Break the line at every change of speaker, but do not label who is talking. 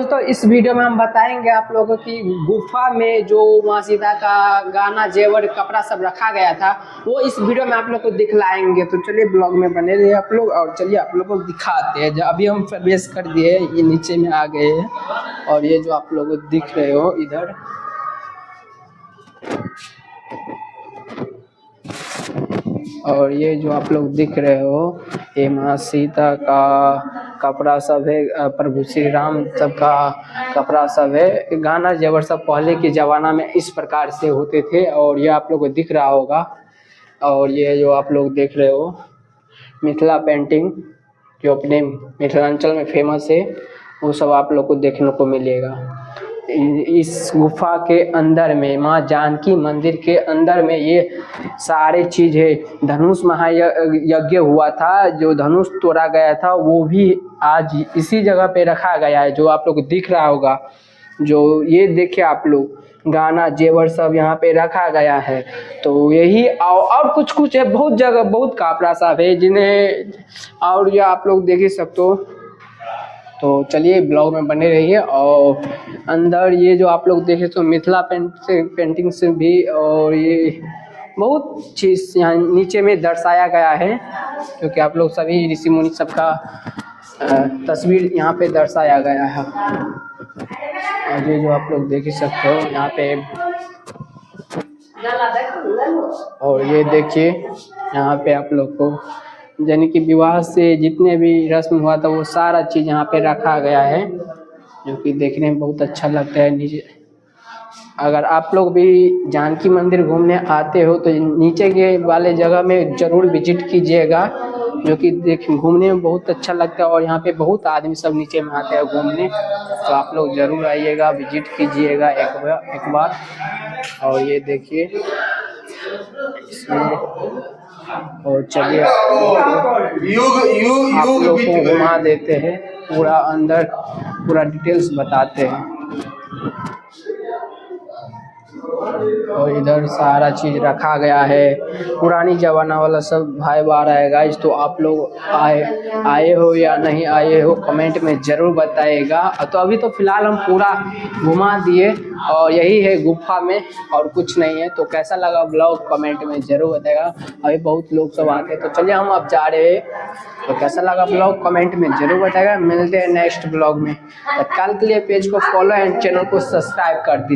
तो इस वीडियो में हम बताएंगे आप लोगों की गुफा में जो माँ सीता का गाना जेवर कपड़ा सब रखा गया था, वो इस वीडियो में आप लोग को दिखलाएंगे। तो चलिए ब्लॉग में बने रहिए आप लोग, और चलिए आप लोग को दिखाते हैं। अभी हम प्रवेश कर दिए, ये नीचे में आ गए हैं, और ये जो आप लोग को दिख रहे हो इधर, और ये जो आप लोग दिख रहे हो ये माँ सीता का कपड़ा सब है, प्रभु श्री राम सब का कपड़ा सब है। गाना जेवर सब पहले के ज़माना में इस प्रकार से होते थे, और ये आप लोग को दिख रहा होगा। और ये जो आप लोग देख रहे हो मिथिला पेंटिंग जो अपने मिथिलांचल में फेमस है, वो सब आप लोग को देखने को मिलेगा। इस गुफा के अंदर में माँ जानकी मंदिर के अंदर में ये सारे चीज़ है। धनुष महायज्ञ हुआ था, जो धनुष तोड़ा गया था वो भी आज इसी जगह पे रखा गया है, जो आप लोग को दिख रहा होगा। जो ये देखिए आप लोग गाना जेवर सब यहाँ पे रखा गया है। तो यही और कुछ कुछ है, बहुत जगह बहुत कपड़ा सब है जिन्हें, और ये आप लोग देख ही सकते हो। तो चलिए ब्लॉग में बने रहिए। और अंदर ये जो आप लोग देखे तो मिथिला पेंटिंग से भी, और ये बहुत चीज़ यहाँ नीचे में दर्शाया गया है, क्योंकि आप लोग सभी ऋषि मुनि सबका तस्वीर यहाँ पे दर्शाया गया है। और ये जो आप लोग देख ही सकते हो यहाँ पे, और ये देखिए यहाँ पे आप लोग को यानी कि विवाह से जितने भी रस्म हुआ था वो सारा चीज़ यहाँ पे रखा गया है, जो कि देखने में बहुत अच्छा लगता है। नीचे अगर आप लोग भी जानकी मंदिर घूमने आते हो तो नीचे के वाले जगह में ज़रूर विजिट कीजिएगा, जो कि घूमने में बहुत अच्छा लगता है। और यहाँ पे बहुत आदमी सब नीचे में आते हैं घूमने, तो आप लोग ज़रूर आइएगा, विजिट कीजिएगा एक बार। और ये देखिए इसमें, और चलिए आप लोग को घुमा देते हैं पूरा अंदर, पूरा डिटेल्स बताते हैं। और इधर सारा चीज़ रखा गया है, पुरानी जमाना वाला सब भाई बार है गाइस। तो आप लोग आए हो या नहीं आए हो कमेंट में ज़रूर बताइएगा। तो अभी तो फ़िलहाल हम पूरा घुमा दिए, और यही है गुफा में, और कुछ नहीं है। तो कैसा लगा ब्लॉग कमेंट में ज़रूर बताइएगा। अभी बहुत लोग सब आते हैं, तो चलिए हम अब जा रहे हैं। तो कैसा लगा ब्लॉग कमेंट में ज़रूर बताइएगा। मिलते हैं नेक्स्ट ब्लॉग में, तत्काल के लिए पेज को फॉलो एंड चैनल को सब्सक्राइब कर दीजिए।